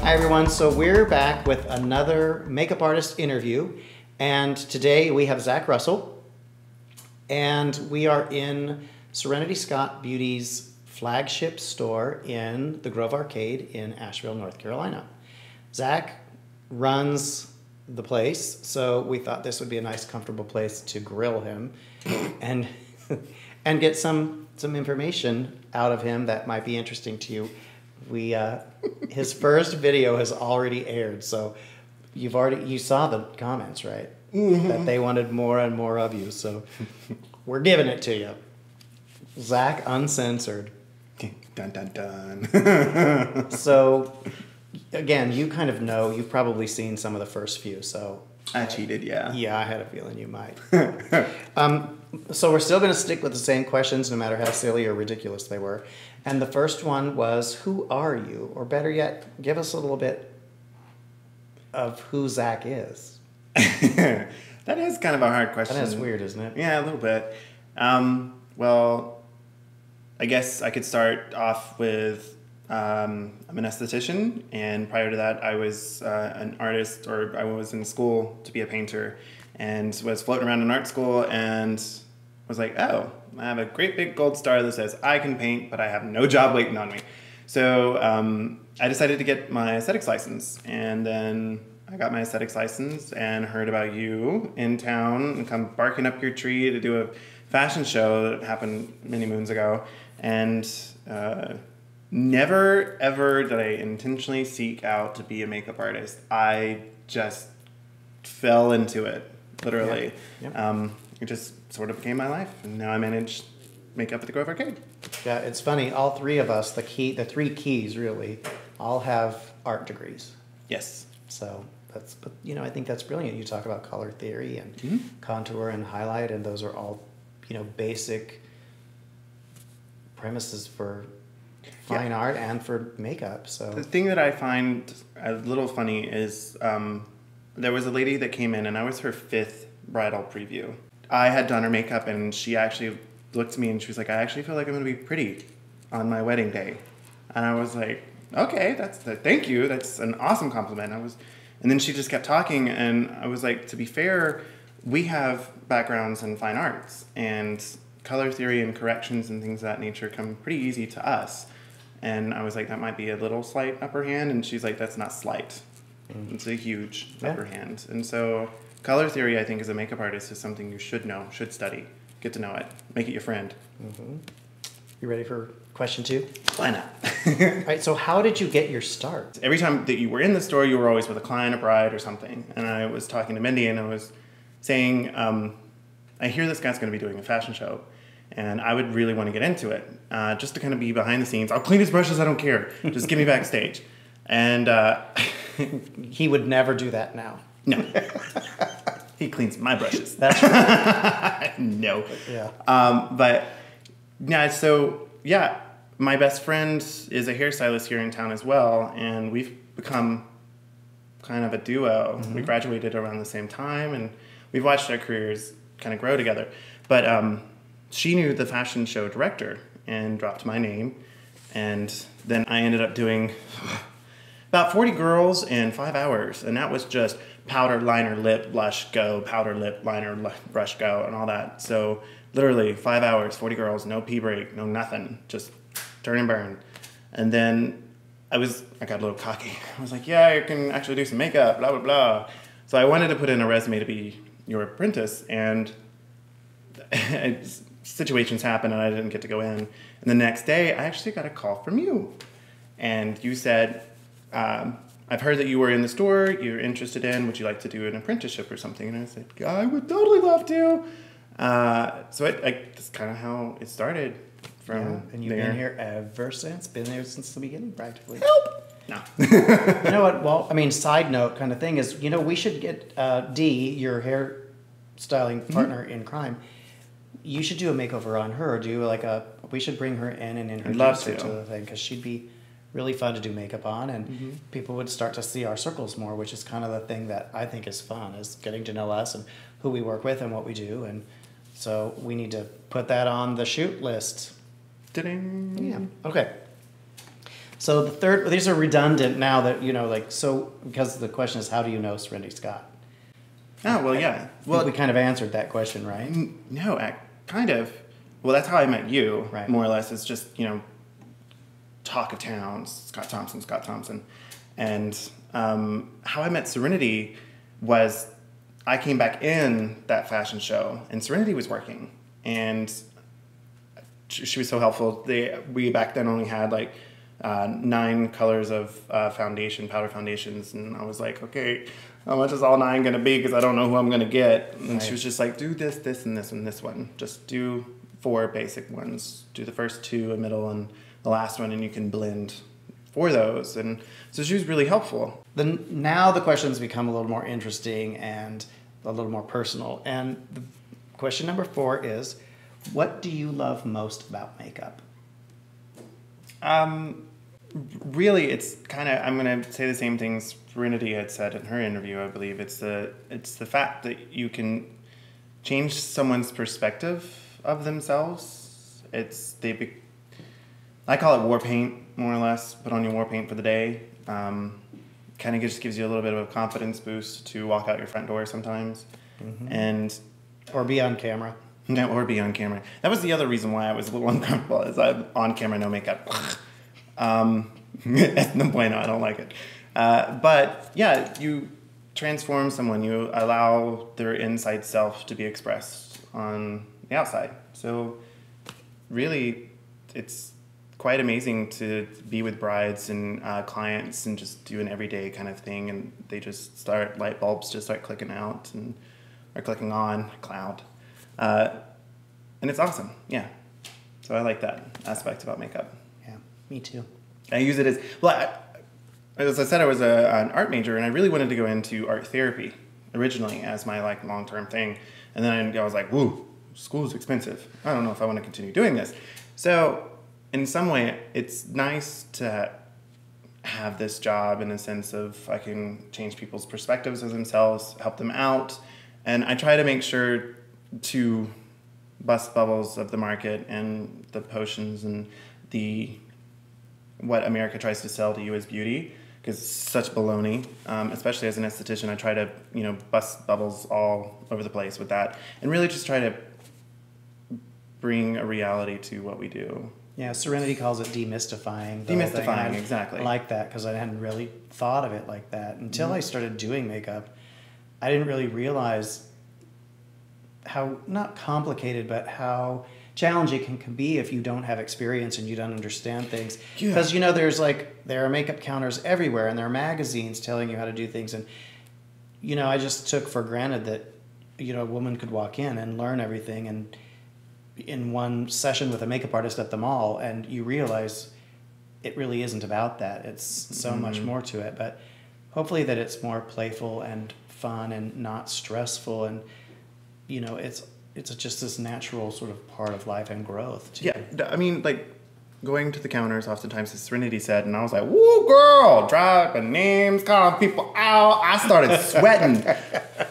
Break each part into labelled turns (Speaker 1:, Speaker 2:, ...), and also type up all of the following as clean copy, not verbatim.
Speaker 1: Hi everyone, so we're back with another makeup artist interview, and today we have Zack Russell, and we are in Serenity Scott Beauty's flagship store in the Grove Arcade in Asheville, North Carolina. Zack runs the place, so we thought this would be a nice, comfortable place to grill him and and get some information out of him that might be interesting to you. His first video has already aired, so you saw the comments, right? Mm-hmm. That they wanted more and more of you, so we're giving it to you. Zack Uncensored.
Speaker 2: Dun dun dun.
Speaker 1: So, again, you kind of know, you've probably seen some of the first few, so...
Speaker 2: I cheated, yeah.
Speaker 1: Yeah, I had a feeling you might. So we're still going to stick with the same questions, no matter how silly or ridiculous they were. And the first one was, who are you? Or better yet, give us a little bit of who Zack is.
Speaker 2: That is kind of a hard question.
Speaker 1: That is weird, isn't it?
Speaker 2: Yeah, a little bit. Well, I guess I could start off with I'm an esthetician, and prior to that I was an artist, or I was in school to be a painter, and was floating around in art school and was like, oh, I have a great big gold star that says I can paint, but I have no job waiting on me. So I decided to get my aesthetics license, and then I got my aesthetics license and heard about you in town and come barking up your tree to do a fashion show that happened many moons ago, and never, ever did I intentionally seek out to be a makeup artist. I just fell into it, literally. Yep. It just sort of became my life, and now I manage makeup at the Grove Arcade.
Speaker 1: Yeah, it's funny. All three of us, the three keys really, all have art degrees.
Speaker 2: Yes.
Speaker 1: So but I think that's brilliant. You talk about color theory and contour and highlight, and those are all, basic premises for fine art and for makeup. So
Speaker 2: the thing that I find a little funny is there was a lady that came in, and I was her 5th bridal preview. I had done her makeup, and she actually looked at me and she was like, I actually feel like I'm going to be pretty on my wedding day. And I was like, okay, thank you. That's an awesome compliment. And then she just kept talking, and I was like, to be fair, we have backgrounds in fine arts, and color theory and corrections and things of that nature come pretty easy to us. And I was like, that might be a little slight upper hand. And she's like, that's not slight. It's a huge upper hand. And so color theory, I think, as a makeup artist is something you should know, should study, get to know it, make it your friend.
Speaker 1: Mm-hmm. You ready for question 2?
Speaker 2: Why not?
Speaker 1: All right, so how did you get your start?
Speaker 2: Every time that you were in the store, you were always with a client, a bride, or something. And I was talking to Mindy, and I was saying, I hear this guy's going to be doing a fashion show, and I would really want to get into it, just to kind of be behind the scenes. I'll clean his brushes, I don't care. Just get me backstage. And
Speaker 1: he would never do that now.
Speaker 2: No. He cleans my brushes.
Speaker 1: That's right.
Speaker 2: No.
Speaker 1: Yeah.
Speaker 2: But yeah, so yeah, my best friend is a hairstylist here in town as well, and we've become kind of a duo. Mm-hmm. We graduated around the same time, and we've watched our careers kind of grow together. But she knew the fashion show director and dropped my name, and then I ended up doing about 40 girls in 5 hours, and that was just powder, liner, lip, blush, go, powder, lip, liner, brush, go, and all that. So literally 5 hours, 40 girls, no pee break, no nothing, just turn and burn. And then I got a little cocky. I was like, yeah, I can actually do some makeup, blah, blah, blah. So I wanted to put in a resume to be your apprentice, and situations happened and I didn't get to go in. And the next day, I actually got a call from you. And you said, I've heard that you were in the store, you're interested in, would you like to do an apprenticeship or something? And I said, I would totally love to. So that's kind of how it started from there.
Speaker 1: And you've been here ever since, been there since the beginning practically.
Speaker 2: Help! No.
Speaker 1: You know what, well, I mean, side note kind of thing is, we should get Dee, your hair styling partner in crime, you should do a makeover on her, we should bring her in and introduce her to the thing, because she'd be really fun to do makeup on, and people would start to see our circles more, which is kind of the thing that I think is fun, is getting to know us and who we work with and what we do. And so we need to put that on the shoot list.
Speaker 2: Ta-ding.
Speaker 1: Yeah. Okay. So the third, these are redundant now that, so because the question is, how do you know Serenity Scott?
Speaker 2: Oh, well, yeah.
Speaker 1: Well, we kind of answered that question, right?
Speaker 2: No, kind of. Well, that's how I met you,
Speaker 1: right.
Speaker 2: More or less. It's just, talk of towns, Scott Thompson. And how I met Serenity was I came back in that fashion show, and Serenity was working. And she was so helpful. We back then only had, 9 colors of powder foundations. And I was like, okay, how much is all 9 going to be? Because I don't know who I'm going to get. And right. She was just like, do this, this, and this, and this one. Just do 4 basic ones. Do the first 2, a middle, and the last one, and you can blend for those. And so she was really helpful.
Speaker 1: Then now the questions become a little more interesting and a little more personal. And the question number 4 is, what do you love most about makeup?
Speaker 2: Really, it's kind of, I'm going to say the same things Serenity had said in her interview, I believe. It's the fact that you can change someone's perspective of themselves. I call it war paint, more or less. Put on your war paint for the day. Kind of just gives you a little bit of a confidence boost to walk out your front door sometimes. Mm-hmm.
Speaker 1: Or be on camera.
Speaker 2: No, or be on camera. That was the other reason why I was a little uncomfortable, is I'm on camera, no makeup. No bueno, I don't like it. But yeah, you transform someone, you allow their inside self to be expressed on the outside. So really, it's quite amazing to be with brides and clients and just do an everyday kind of thing, and they just light bulbs just start clicking out or clicking on, cloud. And it's awesome, yeah. So I like that aspect about makeup.
Speaker 1: Yeah, me too.
Speaker 2: I use it as I said, I was an art major, and I really wanted to go into art therapy originally as my long-term thing. And then I was like, woo, school's expensive. I don't know if I want to continue doing this. So in some way, it's nice to have this job in a sense of I can change people's perspectives of themselves, help them out. And I try to make sure to bust bubbles of the market and the potions and what America tries to sell to you as beauty, because it's such baloney. Especially as an esthetician, I try to bust bubbles all over the place with that, and really just try to bring a reality to what we do.
Speaker 1: Yeah, Serenity calls it demystifying.
Speaker 2: Demystifying, exactly.
Speaker 1: I like that because I hadn't really thought of it like that until I started doing makeup. I didn't really realize how, not complicated, but how challenging it can be if you don't have experience and you don't understand things. Because, there are makeup counters everywhere, and there are magazines telling you how to do things. And, I just took for granted that, a woman could walk in and learn everything and in one session with a makeup artist at the mall, and you realize it really isn't about that. It's so much more to it. But hopefully that it's more playful and fun and not stressful, and it's just this natural sort of part of life and growth too.
Speaker 2: Yeah, I mean, going to the counters oftentimes, as Serenity said, and I was like, woo, girl, dropping names, calling people out. I started sweating.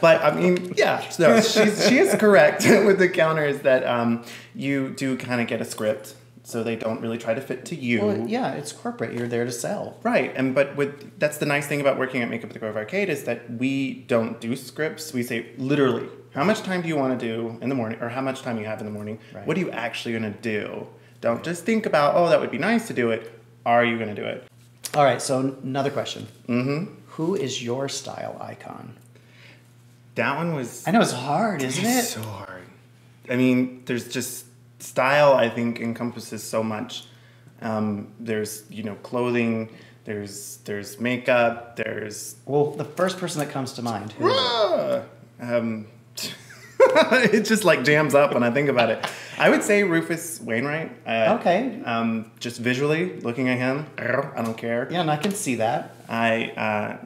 Speaker 2: But I mean, yeah, no, she is correct with the counters that you do kind of get a script, so they don't really try to fit to you.
Speaker 1: Well, yeah, it's corporate. You're there to sell.
Speaker 2: Right, that's the nice thing about working at Makeup at the Grove Arcade, is that we don't do scripts. We say literally, how much time do you want to do in the morning, or how much time you have in the morning? Right. What are you actually going to do? Don't just think about, oh, that would be nice to do it. Are you going to do it?
Speaker 1: All right, so another question. Mm-hmm. Who is your style icon?
Speaker 2: That one was...
Speaker 1: I know, it's hard, isn't it?
Speaker 2: It's so hard. I mean, there's just... Style, I think, encompasses so much. There's, clothing, there's makeup, there's...
Speaker 1: Well, the first person that comes to mind, who is it?
Speaker 2: It just jams up when I think about it. I would say Rufus Wainwright.
Speaker 1: Okay.
Speaker 2: Just visually looking at him, I don't care.
Speaker 1: Yeah, and I can see that.
Speaker 2: I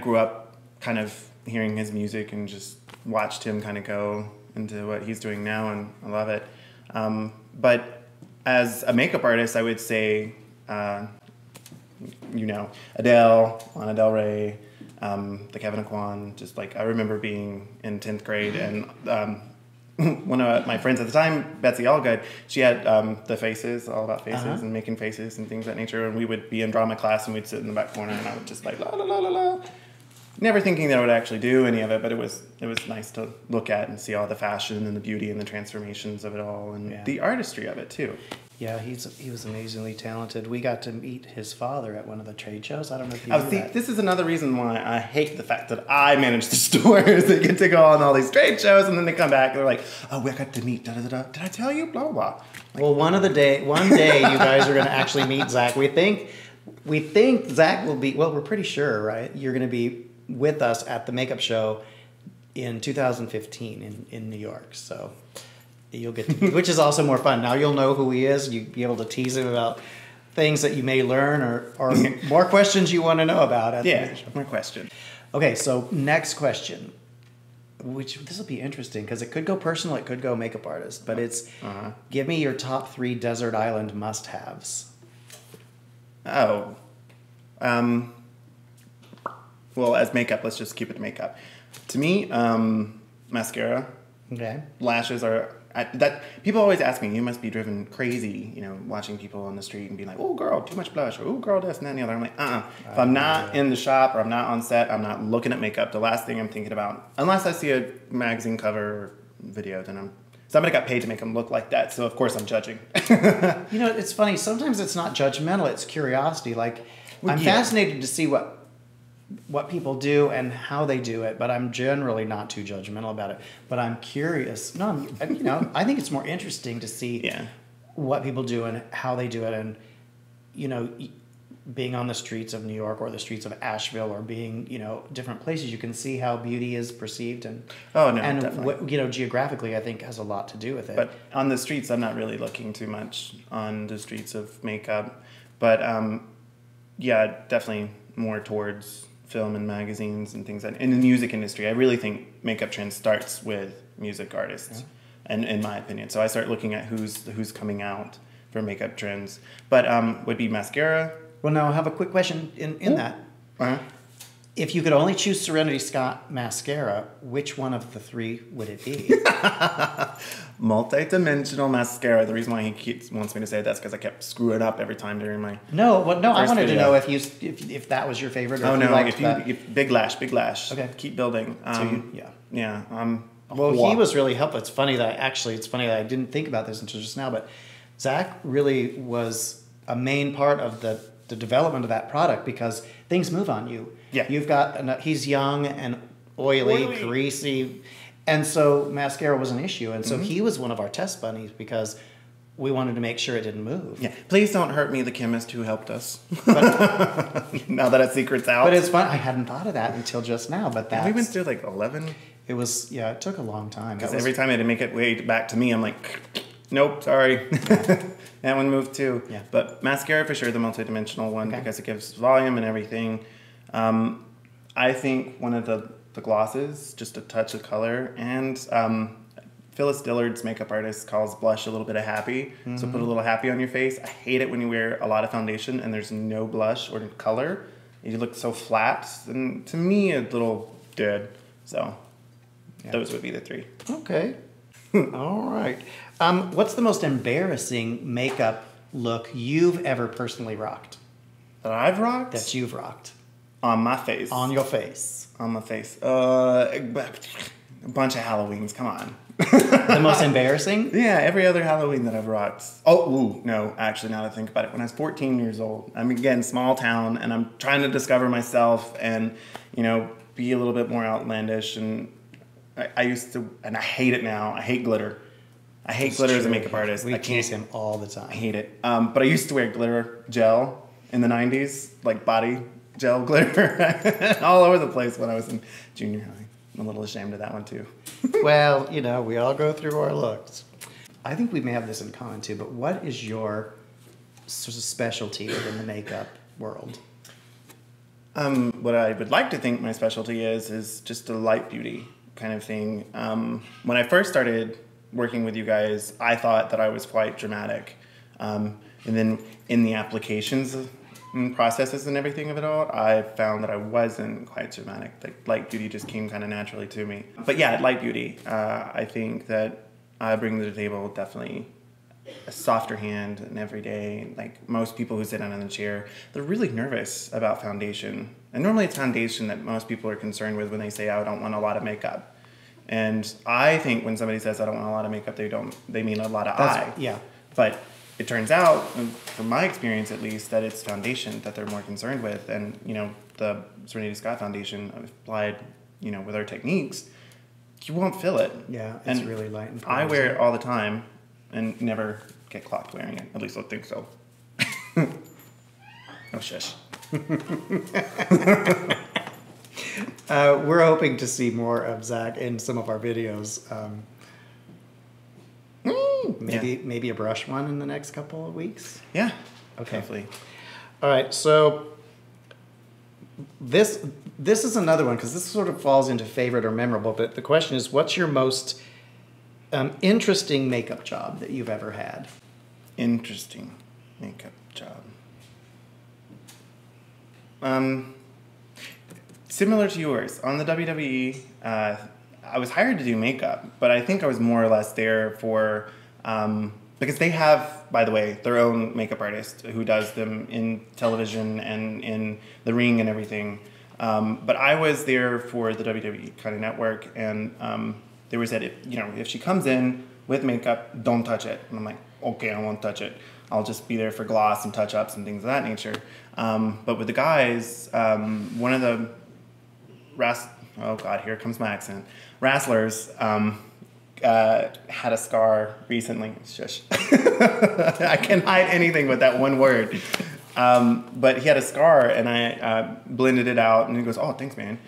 Speaker 2: grew up kind of hearing his music and just watched him kind of go into what he's doing now, and I love it. But as a makeup artist, I would say, Adele, Lana Del Rey, the Kevin Aquan, just I remember being in 10th grade and one of my friends at the time, Betsy Allgood, she had the faces, all about faces and making faces and things of that nature. And we would be in drama class and we'd sit in the back corner and I would just like, la, la, la, la, la. Never thinking that I would actually do any of it, but it was nice to look at and see all the fashion and the beauty and the transformations of it all and the artistry of it too.
Speaker 1: Yeah, he was amazingly talented. We got to meet his father at one of the trade shows. I don't know if you knew that.
Speaker 2: This is another reason why I hate the fact that I manage the stores. They get to go on all these trade shows and then they come back and they're like, oh, we got to meet, da-da-da-da. Did I tell you? Blah, blah, blah. Like,
Speaker 1: well, one day you guys are going to actually meet Zach. We think Zach will be, well, we're pretty sure, right? You're going to be with us at the makeup show in 2015 in New York. So you'll get to, which is also more fun. Now you'll know who he is. You'll be able to tease him about things that you may learn or more questions you want to know about at the makeup show.
Speaker 2: More question.
Speaker 1: Okay, so next question, which this will be interesting because it could go personal, it could go makeup artist, but it's give me your top 3 desert island must-haves.
Speaker 2: Oh. Well, as makeup, let's just keep it makeup. To me, mascara.
Speaker 1: Okay.
Speaker 2: Lashes are that people always ask me. You must be driven crazy, watching people on the street and being like, "Oh, girl, too much blush," or "Oh, girl, this and that and the other." I'm like, If I'm not in the shop or I'm not on set, I'm not looking at makeup. The last thing I'm thinking about, unless I see a magazine cover or video, then somebody got paid to make them look like that. So of course I'm judging.
Speaker 1: It's funny. Sometimes it's not judgmental. It's curiosity. Like I'm fascinated to see what people do and how they do it, but I'm generally not too judgmental about it. But I'm curious. I think it's more interesting to see what people do and how they do it, and being on the streets of New York or the streets of Asheville or being different places, you can see how beauty is perceived and
Speaker 2: definitely.
Speaker 1: Geographically, I think has a lot to do with it.
Speaker 2: But on the streets, I'm not really looking too much on the streets of makeup, but definitely more towards film and magazines and things like that. In the music industry, I really think makeup trend starts with music artists, and in my opinion. So I start looking at who's coming out for makeup trends. But would be mascara.
Speaker 1: Well, now I have a quick question in that. If you could only choose Serenity Scott mascara, which one of the 3 would it be?
Speaker 2: Multi-dimensional mascara. The reason why he wants me to say that's because I kept screwing up every time during my
Speaker 1: I wanted to know if that was your favorite. Or
Speaker 2: if big lash. Okay, keep building.
Speaker 1: He was really helpful. It's funny that I didn't think about this until just now, but Zach really was a main part of the development of that product because things move on you. Yeah, he's young and oily, greasy. And so mascara was an issue. And so he was one of our test bunnies because we wanted to make sure it didn't move. Yeah.
Speaker 2: Please don't hurt me, the chemist who helped us. Now that a secret's out.
Speaker 1: But it's fun. I hadn't thought of that until just now. But
Speaker 2: we went through like 11.
Speaker 1: It was, it took a long time.
Speaker 2: Because every time I had to make it way back to me, I'm like, nope, sorry. That one moved too. Yeah. But mascara for sure, the multi-dimensional one, because it gives volume and everything. I think one of the glosses, just a touch of color, and Phyllis Dillard's makeup artist calls blush a little bit of happy. So put a little happy on your face. I hate it when you wear a lot of foundation and there's no blush or color. You look so flat, and to me, a little dead. So those would be the 3.
Speaker 1: Okay. All right. What's the most embarrassing makeup look you've ever personally rocked?
Speaker 2: That I've rocked?
Speaker 1: That you've rocked.
Speaker 2: On my face.
Speaker 1: On your face.
Speaker 2: On my face. A bunch of Halloweens. Come on.
Speaker 1: The most embarrassing?
Speaker 2: Yeah, every other Halloween that I've rocked. No, actually, now that I think about it, when I was 14 years old, I'm again small town, and I'm trying to discover myself and, be a little bit more outlandish. And I used to, and I hate it now. I hate glitter. I hate glitter as a makeup artist.
Speaker 1: We tease him all the time.
Speaker 2: I hate it. But I used to wear glitter gel in the 90s, like body gel glitter all over the place when I was in junior high. I'm a little ashamed of that one too.
Speaker 1: Well, we all go through our looks. I think we may have this in common too, but what is your sort of specialty within the makeup world?
Speaker 2: What I would like to think my specialty is just a light beauty kind of thing. When I first started working with you guys, I thought that I was quite dramatic. And then in the applications and processes and everything of it all, I found that I wasn't quite dramatic. Like light beauty just came kind of naturally to me. But yeah, light beauty. I think that I bring to the table definitely a softer hand, and every day, like most people who sit down in the chair, they're really nervous about foundation. And normally it's foundation that most people are concerned with when they say, I don't want a lot of makeup. And I think when somebody says, I don't want a lot of makeup, they mean a lot of eye.
Speaker 1: Yeah.
Speaker 2: But it turns out, from my experience at least, that it's foundation that they're more concerned with. And, you know, the Serenity Scott foundation applied, you know, with our techniques, you won't feel it.
Speaker 1: Yeah, it's really light and porous.
Speaker 2: I wear it all the time and never get clocked wearing it. At least I think so. Oh, shush.
Speaker 1: We're hoping to see more of Zack in some of our videos. Maybe a brush one in the next couple of weeks.
Speaker 2: Yeah.
Speaker 1: Okay.
Speaker 2: Hopefully.
Speaker 1: All right. So this is another one because this sort of falls into favorite or memorable. But the question is, what's your most interesting makeup job that you've ever had?
Speaker 2: Interesting makeup job. Similar to yours. On the WWE, I was hired to do makeup, but I think I was more or less there for, because they have, by the way, their own makeup artist who does them in television and in the ring and everything. But I was there for the WWE kind of network, and they were said, if she comes in with makeup, don't touch it. And I'm like, okay, I won't touch it. I'll just be there for gloss and touch-ups and things of that nature. But with the guys, one of the oh God, here comes my accent. Wrestlers had a scar recently. Shush. I can't hide anything with that one word. But he had a scar, and I blended it out, and he goes, "Oh, thanks, man."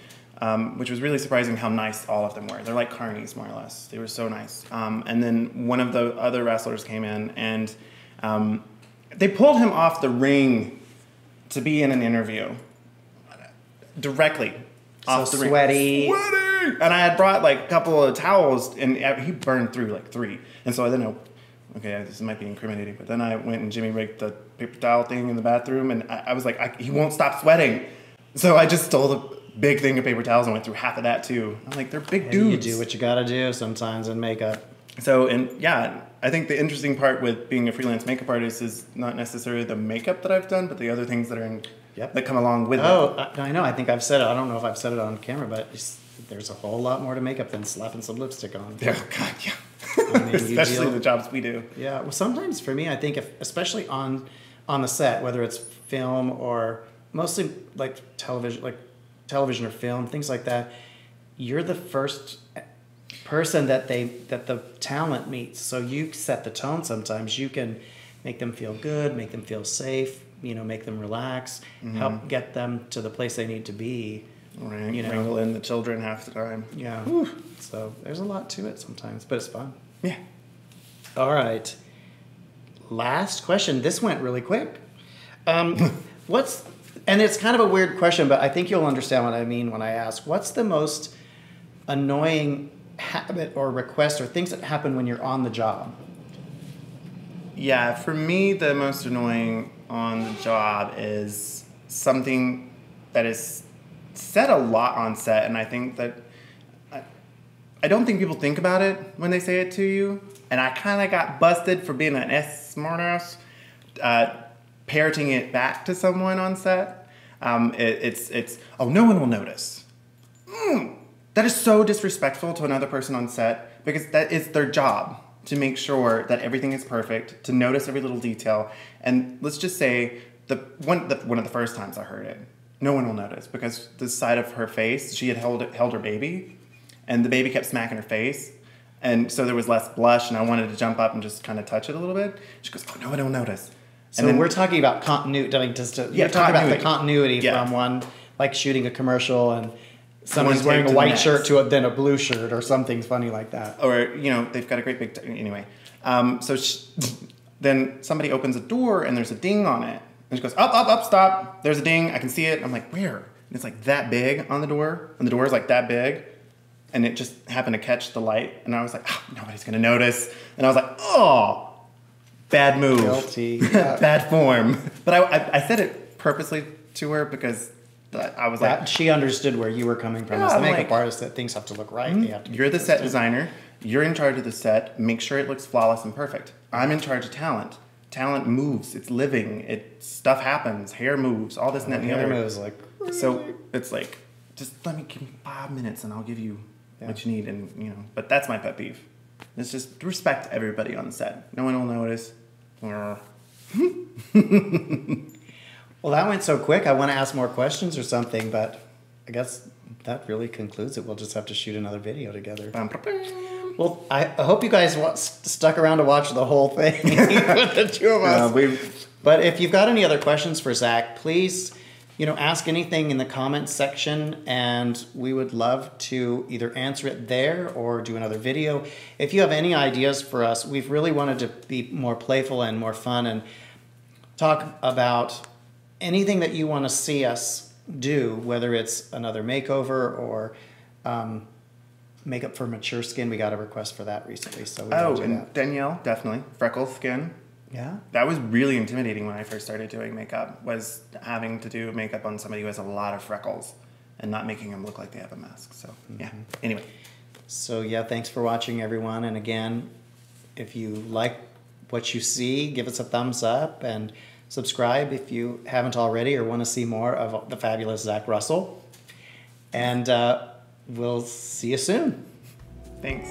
Speaker 2: Which was really surprising how nice all of them were. They're like carnies, more or less. They were so nice. And then one of the other wrestlers came in, and they pulled him off the ring to be in an interview directly. Off the
Speaker 1: sweaty.
Speaker 2: Ring. Sweaty! And I had brought like a couple of towels, and he burned through like 3. And so I didn't know, okay, this might be incriminating, but then I went and Jimmy rigged the paper towel thing in the bathroom, and I was like, he won't stop sweating. So I just stole the big thing of paper towels and went through half of that too. I'm like, they're big dudes.
Speaker 1: You do what you gotta do sometimes in makeup.
Speaker 2: So, and yeah, I think the interesting part with being a freelance makeup artist is not necessarily the makeup that I've done, but the other things that are that come along with it.
Speaker 1: I know. I think I've said it. I don't know if I've said it on camera, but there's a whole lot more to makeup than slapping some lipstick on.
Speaker 2: Oh, God, yeah.
Speaker 1: I mean,
Speaker 2: especially the jobs we do.
Speaker 1: Yeah. Well, sometimes for me, I think especially on the set, whether it's film or mostly like television or film, things like that, you're the first person that the talent meets. So you set the tone sometimes. You can make them feel good, make them feel safe, make them relax, help get them to the place they need to be.
Speaker 2: Right. Wrangle in the children half the time.
Speaker 1: Yeah.
Speaker 2: Whew.
Speaker 1: So there's a lot to it sometimes, but it's fun.
Speaker 2: Yeah.
Speaker 1: All right. Last question. This went really quick. And it's kind of a weird question, but I think you'll understand what I mean when I ask, what's the most annoying habit or request or things that happen when you're on the job?
Speaker 2: Yeah, for me, the most annoying on the job is something that is said a lot on set, and I think that I don't think people think about it when they say it to you, and I kind of got busted for being an smartass, parroting it back to someone on set. It's no one will notice. That is so disrespectful to another person on set, because that is their job to make sure that everything is perfect, to notice every little detail. And let's just say one of the first times I heard it, no one will notice, because the side of her face, she had held her baby, and the baby kept smacking her face, and so there was less blush, and I wanted to jump up and just kind of touch it a little bit. She goes, "Oh, no one will notice."
Speaker 1: So then we're talking about continuity. You're talking about the continuity from one, like shooting a commercial and somebody's wearing a white shirt to then a blue shirt or something funny like that.
Speaker 2: Or, they've got a great big... anyway. Then somebody opens a door and there's a ding on it. And she goes, up, stop. There's a ding. I can see it. I'm like, where? And it's like that big on the door. And the door is like that big. And it just happened to catch the light. And I was like, nobody's going to notice. And I was like, oh, bad move.
Speaker 1: Guilty. Yeah.
Speaker 2: Bad form. But I said it purposely to her because I was like...
Speaker 1: She understood where you were coming from as the makeup artist, that things have to look right. They have to
Speaker 2: You're the set designer. You're in charge of the set. Make sure it looks flawless and perfect. I'm in charge of talent. Talent moves. It's living. Stuff happens. Hair moves. All this and that and the other.
Speaker 1: Hair moves like.
Speaker 2: So it's like, just give me 5 minutes and I'll give you what you need. And but that's my pet peeve. It's just respect everybody on the set. No one will notice.
Speaker 1: Well, that went so quick. I want to ask more questions or something, but I guess that really concludes it. We'll just have to shoot another video together. Well, I hope you guys stuck around to watch the whole thing with the two of us. But if you've got any other questions for Zack, please, ask anything in the comments section, and we would love to either answer it there or do another video. If you have any ideas for us, we've really wanted to be more playful and more fun and talk about anything that you want to see us do, whether it's another makeover or makeup for mature skin. We got a request for that recently, so we will do that.
Speaker 2: Danielle, definitely. Freckle skin.
Speaker 1: Yeah?
Speaker 2: That was really intimidating when I first started doing makeup, was having to do makeup on somebody who has a lot of freckles and not making them look like they have a mask. So, yeah. Anyway.
Speaker 1: So, yeah, thanks for watching, everyone. And again, if you like what you see, give us a thumbs up and subscribe if you haven't already or want to see more of the fabulous Zack Russell. And we'll see you soon.
Speaker 2: Thanks.